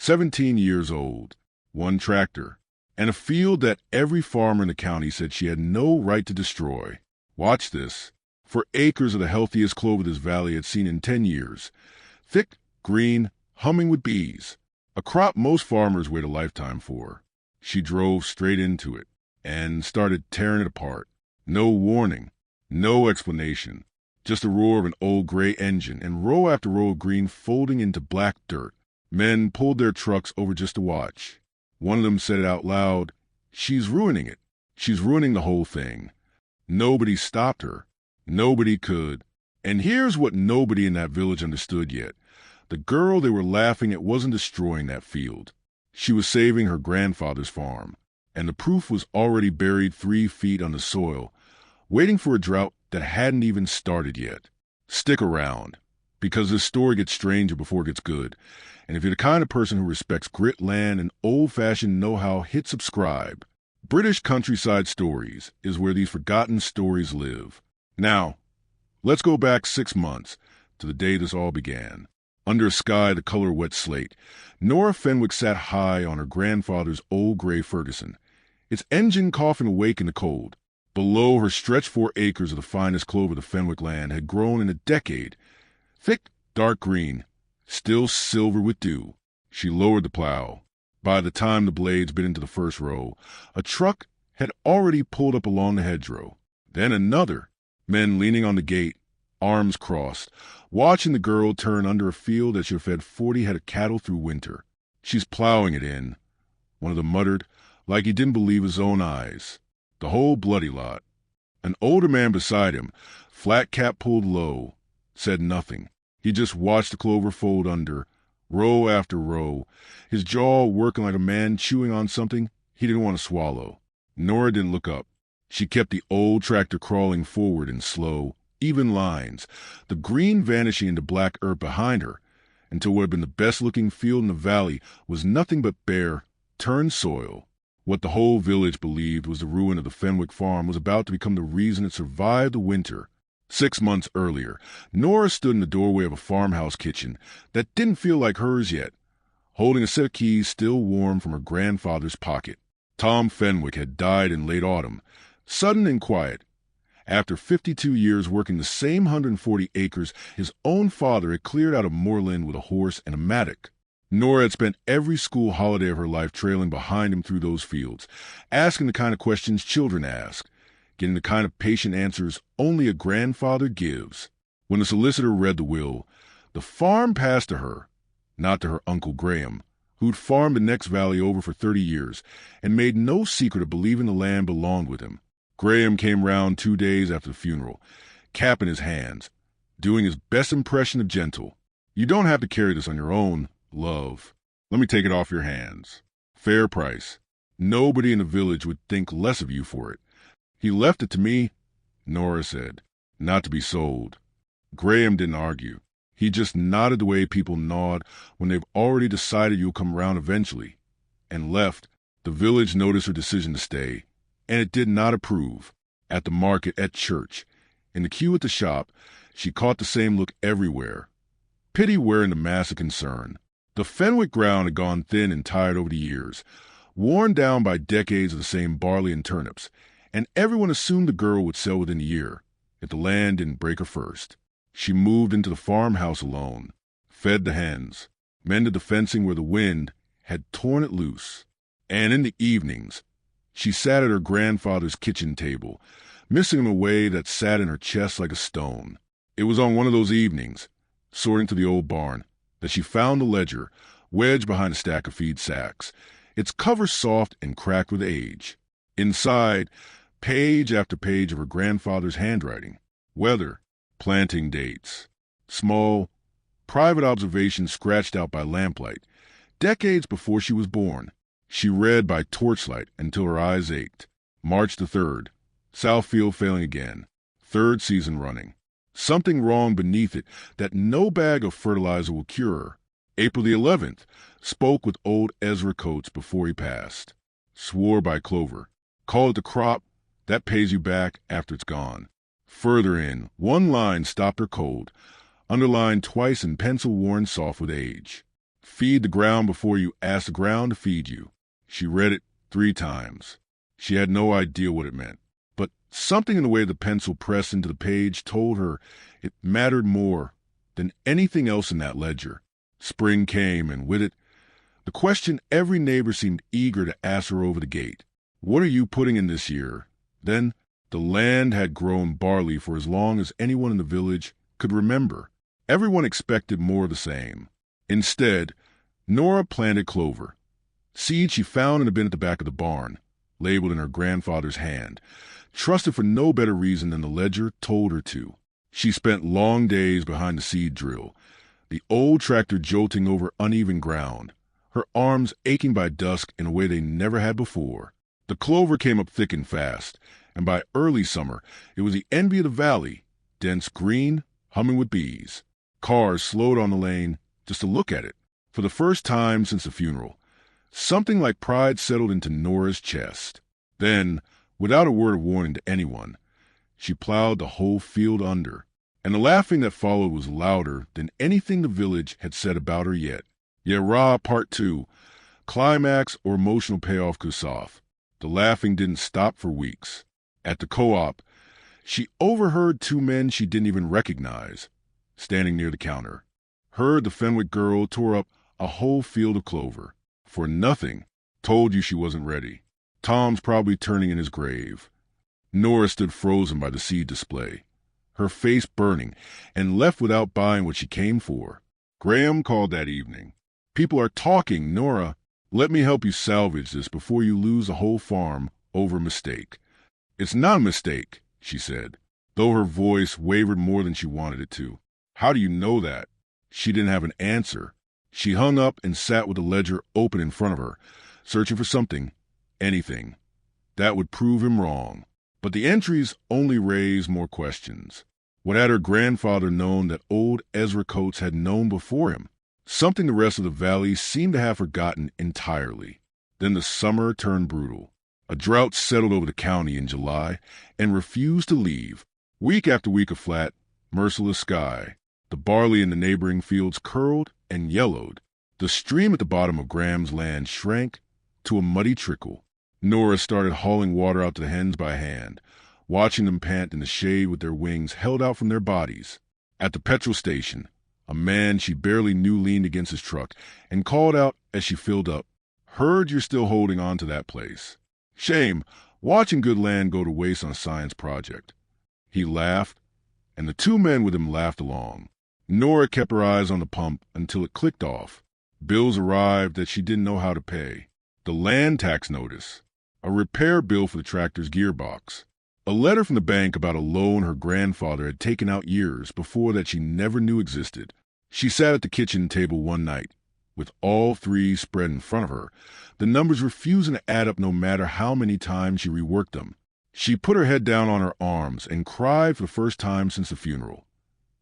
17 years old, one tractor, and a field that every farmer in the county said she had no right to destroy. Watch this. 4 acres of the healthiest clover this valley had seen in 10 years. Thick, green, humming with bees. A crop most farmers wait a lifetime for. She drove straight into it and started tearing it apart. No warning, no explanation. Just the roar of an old gray engine and row after row of green folding into black dirt. Men pulled their trucks over just to watch. One of them said it out loud, "She's ruining it. She's ruining the whole thing." Nobody stopped her. Nobody could. And here's what nobody in that village understood yet. The girl they were laughing at wasn't destroying that field. She was saving her grandfather's farm. And the proof was already buried 3 feet under soil, waiting for a drought that hadn't even started yet. Stick around, because this story gets stranger before it gets good. And if you're the kind of person who respects grit, land, and old-fashioned know-how, hit subscribe. British Countryside Stories is where these forgotten stories live. Now, let's go back 6 months to the day this all began. Under a sky the color of wet slate, Nora Fenwick sat high on her grandfather's old gray Ferguson, its engine coughing awake in the cold. Below her stretched 4 acres of the finest clover the Fenwick land had grown in a decade. Thick, dark green, still silver with dew. She lowered the plow. By the time the blades bit into the first row, a truck had already pulled up along the hedgerow. Then another. Men leaning on the gate, arms crossed, watching the girl turn under a field that should have fed 40 head of cattle through winter. "She's plowing it in," one of them muttered, like he didn't believe his own eyes. The whole bloody lot. An older man beside him, flat cap pulled low, said nothing. He just watched the clover fold under, row after row, his jaw working like a man chewing on something he didn't want to swallow. Nora didn't look up. She kept the old tractor crawling forward in slow, even lines, the green vanishing into black earth behind her, until what had been the best-looking field in the valley was nothing but bare, turned soil. What the whole village believed was the ruin of the Fenwick farm was about to become the reason it survived the winter. 6 months earlier, Nora stood in the doorway of a farmhouse kitchen that didn't feel like hers yet, holding a set of keys still warm from her grandfather's pocket. Tom Fenwick had died in late autumn, sudden and quiet. After 52 years working the same 140 acres his own father had cleared out of moorland with a horse and a mattock. Nora had spent every school holiday of her life trailing behind him through those fields, asking the kind of questions children ask, getting the kind of patient answers only a grandfather gives. When the solicitor read the will, the farm passed to her, not to her Uncle Graham, who'd farmed the next valley over for 30 years and made no secret of believing the land belonged with him. Graham came round 2 days after the funeral, cap in his hands, doing his best impression of gentle. "You don't have to carry this on your own, love. Let me take it off your hands. Fair price. Nobody in the village would think less of you for it. He left it to me," Nora said, "not to be sold." Graham didn't argue. He just nodded the way people nod when they've already decided you'll come round eventually, and left. The village noticed her decision to stay, and it did not approve. At the market, at church, in the queue at the shop, she caught the same look everywhere. Pity wearing the mask of concern. The Fenwick ground had gone thin and tired over the years, worn down by decades of the same barley and turnips, and everyone assumed the girl would sell within a year, if the land didn't break her first. She moved into the farmhouse alone, fed the hens, mended the fencing where the wind had torn it loose, and in the evenings, she sat at her grandfather's kitchen table, missing him a way that sat in her chest like a stone. It was on one of those evenings, sorting through the old barn, that she found the ledger, wedged behind a stack of feed sacks, its cover soft and cracked with age. Inside, page after page of her grandfather's handwriting, weather, planting dates, small, private observations scratched out by lamplight, decades before she was born. She read by torchlight until her eyes ached. March the 3rd. Southfield failing again. 3rd season running. Something wrong beneath it that no bag of fertilizer will cure her. April the 11th. Spoke with old Ezra Coates before he passed. Swore by clover. Call it the crop that pays you back after it's gone. Further in, one line stopped her cold, underlined twice in pencil worn soft with age. Feed the ground before you ask the ground to feed you. She read it 3 times. She had no idea what it meant, but something in the way the pencil pressed into the page told her it mattered more than anything else in that ledger. Spring came, and with it, the question every neighbor seemed eager to ask her over the gate. What are you putting in this year? Then, the land had grown barley for as long as anyone in the village could remember. Everyone expected more of the same. Instead, Nora planted clover. Seed she found in a bin at the back of the barn, labeled in her grandfather's hand, trusted for no better reason than the ledger told her to. She spent long days behind the seed drill, the old tractor jolting over uneven ground, her arms aching by dusk in a way they never had before. The clover came up thick and fast, and by early summer it was the envy of the valley, dense green, humming with bees. Cars slowed on the lane just to look at it. For the first time since the funeral, something like pride settled into Nora's chest. Then, without a word of warning to anyone, she plowed the whole field under, and the laughing that followed was louder than anything the village had said about her yet. Yeah, rah, part 2, climax or emotional payoff Kusaf. The laughing didn't stop for weeks. At the co-op, she overheard 2 men she didn't even recognize, standing near the counter. Heard the Fenwick girl tore up a whole field of clover. For nothing, told you she wasn't ready. Tom's probably turning in his grave. Nora stood frozen by the seed display, her face burning, and left without buying what she came for. Graham called that evening. People are talking, Nora. Let me help you salvage this before you lose the whole farm over a mistake. It's not a mistake, she said, though her voice wavered more than she wanted it to. How do you know that? She didn't have an answer. She hung up and sat with the ledger open in front of her, searching for something, anything, that would prove him wrong. But the entries only raised more questions. What had her grandfather known that old Ezra Coates had known before him? Something the rest of the valley seemed to have forgotten entirely. Then the summer turned brutal. A drought settled over the county in July and refused to leave. Week after week of flat, merciless sky. The barley in the neighboring fields curled and yellowed. The stream at the bottom of Graham's land shrank to a muddy trickle. Nora started hauling water out to the hens by hand, watching them pant in the shade with their wings held out from their bodies. At the petrol station, a man she barely knew leaned against his truck and called out as she filled up, "Heard you're still holding on to that place. Shame, watching good land go to waste on a science project." He laughed, and the 2 men with him laughed along. Nora kept her eyes on the pump until it clicked off. Bills arrived that she didn't know how to pay. The land tax notice, a repair bill for the tractor's gearbox, a letter from the bank about a loan her grandfather had taken out years before that she never knew existed. She sat at the kitchen table one night, with all 3 spread in front of her, the numbers refusing to add up no matter how many times she reworked them. She put her head down on her arms and cried for the first time since the funeral.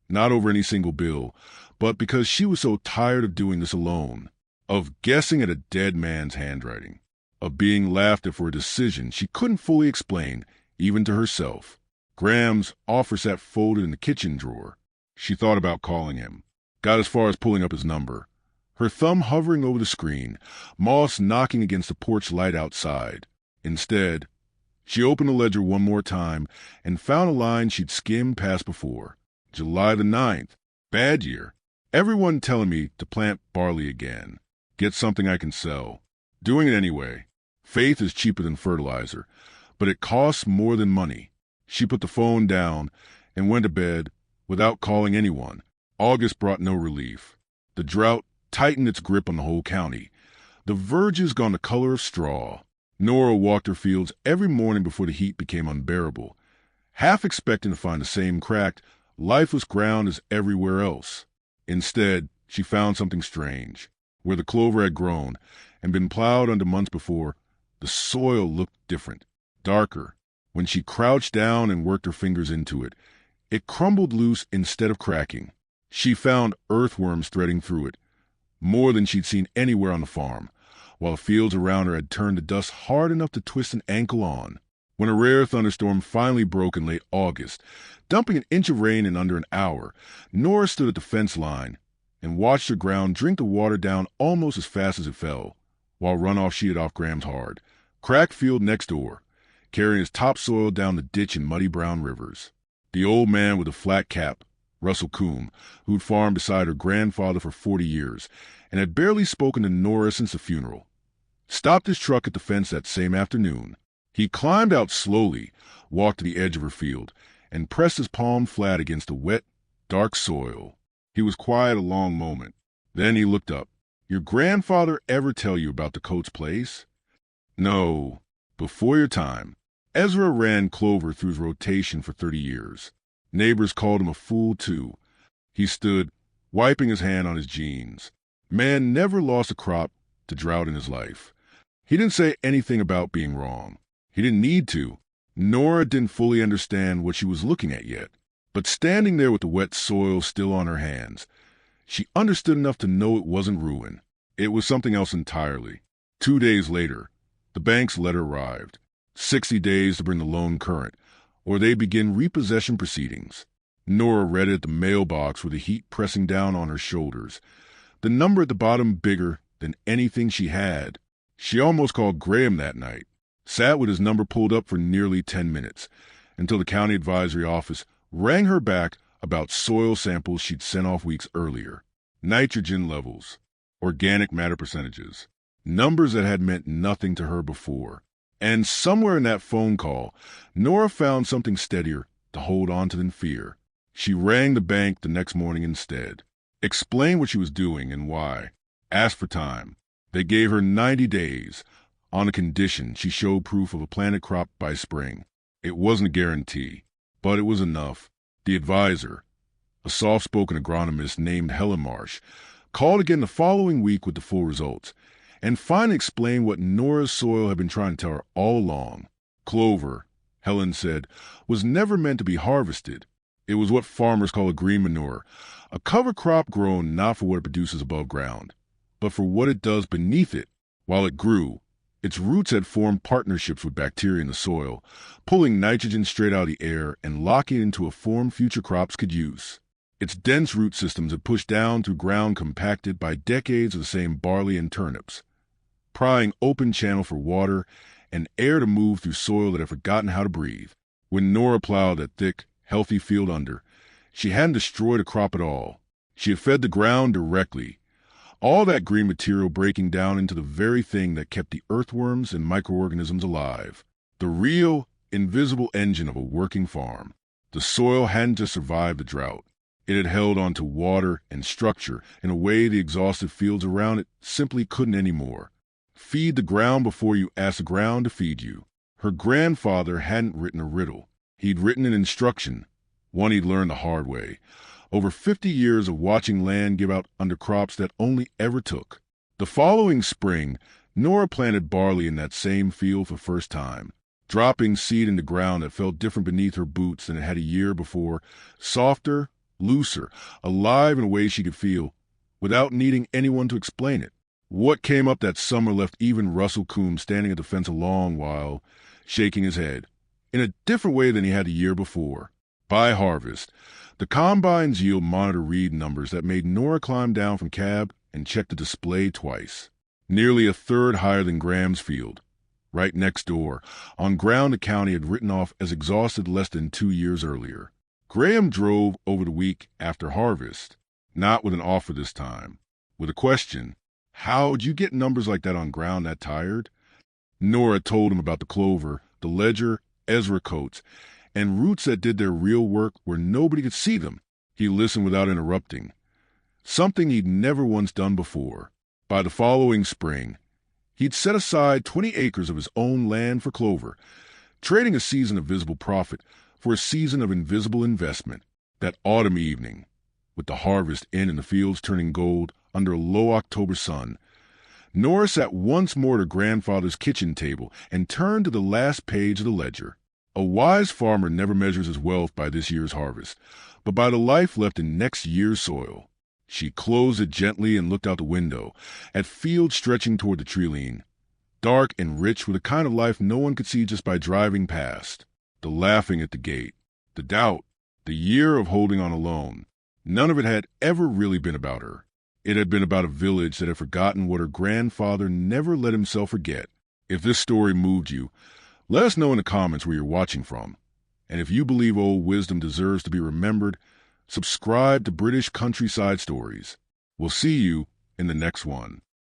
Not over any single bill, but because she was so tired of doing this alone, of guessing at a dead man's handwriting, of being laughed at for a decision she couldn't fully explain, even to herself. Graham's offer sat folded in the kitchen drawer. She thought about calling him, got as far as pulling up his number, her thumb hovering over the screen, moss knocking against the porch light outside. Instead, she opened the ledger one more time and found a line she'd skimmed past before. July the 9th. Bad year. Everyone telling me to plant barley again. Get something I can sell. Doing it anyway. Faith is cheaper than fertilizer, but it costs more than money. She put the phone down and went to bed without calling anyone. August brought no relief. The drought tightened its grip on the whole county. The verges gone the color of straw. Nora walked her fields every morning before the heat became unbearable, half expecting to find the same cracked, lifeless ground as everywhere else. Instead, she found something strange. Where the clover had grown and been plowed under months before, the soil looked different, darker. When she crouched down and worked her fingers into it, it crumbled loose instead of cracking. She found earthworms threading through it, more than she'd seen anywhere on the farm, while the fields around her had turned to dust hard enough to twist an ankle on. When a rare thunderstorm finally broke in late August, dumping an inch of rain in under an hour, Nora stood at the fence line and watched her ground drink the water down almost as fast as it fell, while runoff sheeted off Graham's hard, cracked field next door, carrying his topsoil down the ditch in muddy brown rivers. The old man with the flat cap, Russell Coombe, who'd farmed beside her grandfather for 40 years and had barely spoken to Nora since the funeral, stopped his truck at the fence that same afternoon. He climbed out slowly, walked to the edge of her field, and pressed his palm flat against the wet, dark soil. He was quiet a long moment. Then he looked up. "Your grandfather ever tell you about the Coates place?" "No. Before your time. Ezra ran clover through his rotation for 30 years. Neighbors called him a fool, too." He stood, wiping his hand on his jeans. Man never lost a crop to drought in his life. He didn't say anything about being wrong. He didn't need to. Nora didn't fully understand what she was looking at yet. But standing there with the wet soil still on her hands, she understood enough to know it wasn't ruin. It was something else entirely. 2 days later, the bank's letter arrived. 60 days to bring the loan current, or they begin repossession proceedings. Nora read it at the mailbox with the heat pressing down on her shoulders. The number at the bottom bigger than anything she had. She almost called Graham that night. Sat with his number pulled up for nearly 10 minutes, until the county advisory office rang her back about soil samples she'd sent off weeks earlier. Nitrogen levels, organic matter percentages, numbers that had meant nothing to her before. And somewhere in that phone call, Nora found something steadier to hold on to than fear. She rang the bank the next morning instead, explained what she was doing and why, asked for time. They gave her 90 days, on a condition she showed proof of a planted crop by spring. It wasn't a guarantee, but it was enough. The advisor, a soft-spoken agronomist named Helen Marsh, called again the following week with the full results, and finally explained what Nora's soil had been trying to tell her all along. Clover, Helen said, was never meant to be harvested. It was what farmers call a green manure, a cover crop grown not for what it produces above ground, but for what it does beneath it. While it grew, its roots had formed partnerships with bacteria in the soil, pulling nitrogen straight out of the air and locking it into a form future crops could use. Its dense root systems had pushed down through ground compacted by decades of the same barley and turnips, prying open channel for water and air to move through soil that had forgotten how to breathe. When Nora plowed that thick, healthy field under, she hadn't destroyed a crop at all. She had fed the ground directly, all that green material breaking down into the very thing that kept the earthworms and microorganisms alive. The real, invisible engine of a working farm. The soil hadn't just survived the drought. It had held on to water and structure in a way the exhausted fields around it simply couldn't anymore. Feed the ground before you ask the ground to feed you. Her grandfather hadn't written a riddle. He'd written an instruction, one he'd learned the hard way. Over 50 years of watching land give out under crops that only ever took. The following spring, Nora planted barley in that same field for the first time, dropping seed in the ground that felt different beneath her boots than it had a year before, softer, looser, alive in a way she could feel, without needing anyone to explain it. What came up that summer left even Russell Coombe standing at the fence a long while, shaking his head, in a different way than he had the year before. By harvest, the combine's yield monitor read numbers that made Nora climb down from cab and check the display twice. Nearly a third higher than Graham's field, right next door, on ground the county had written off as exhausted less than 2 years earlier. Graham drove over the week after harvest, not with an offer this time, with a question. How'd you get numbers like that on ground that tired? Nora told him about the clover, the ledger, Ezra Coates, and roots that did their real work where nobody could see them. He listened without interrupting, something he'd never once done before. By the following spring, he'd set aside 20 acres of his own land for clover, trading a season of visible profit for a season of invisible investment. That autumn evening, with the harvest in and the fields turning gold under a low October sun, Nora sat once more at her grandfather's kitchen table and turned to the last page of the ledger. A wise farmer never measures his wealth by this year's harvest, but by the life left in next year's soil. She closed it gently and looked out the window, at fields stretching toward the tree-line, dark and rich with a kind of life no one could see just by driving past. The laughing at the gate, the doubt, the year of holding on alone. None of it had ever really been about her. It had been about a village that had forgotten what her grandfather never let himself forget. If this story moved you, let us know in the comments where you're watching from. And if you believe old wisdom deserves to be remembered, subscribe to British Countryside Stories. We'll see you in the next one.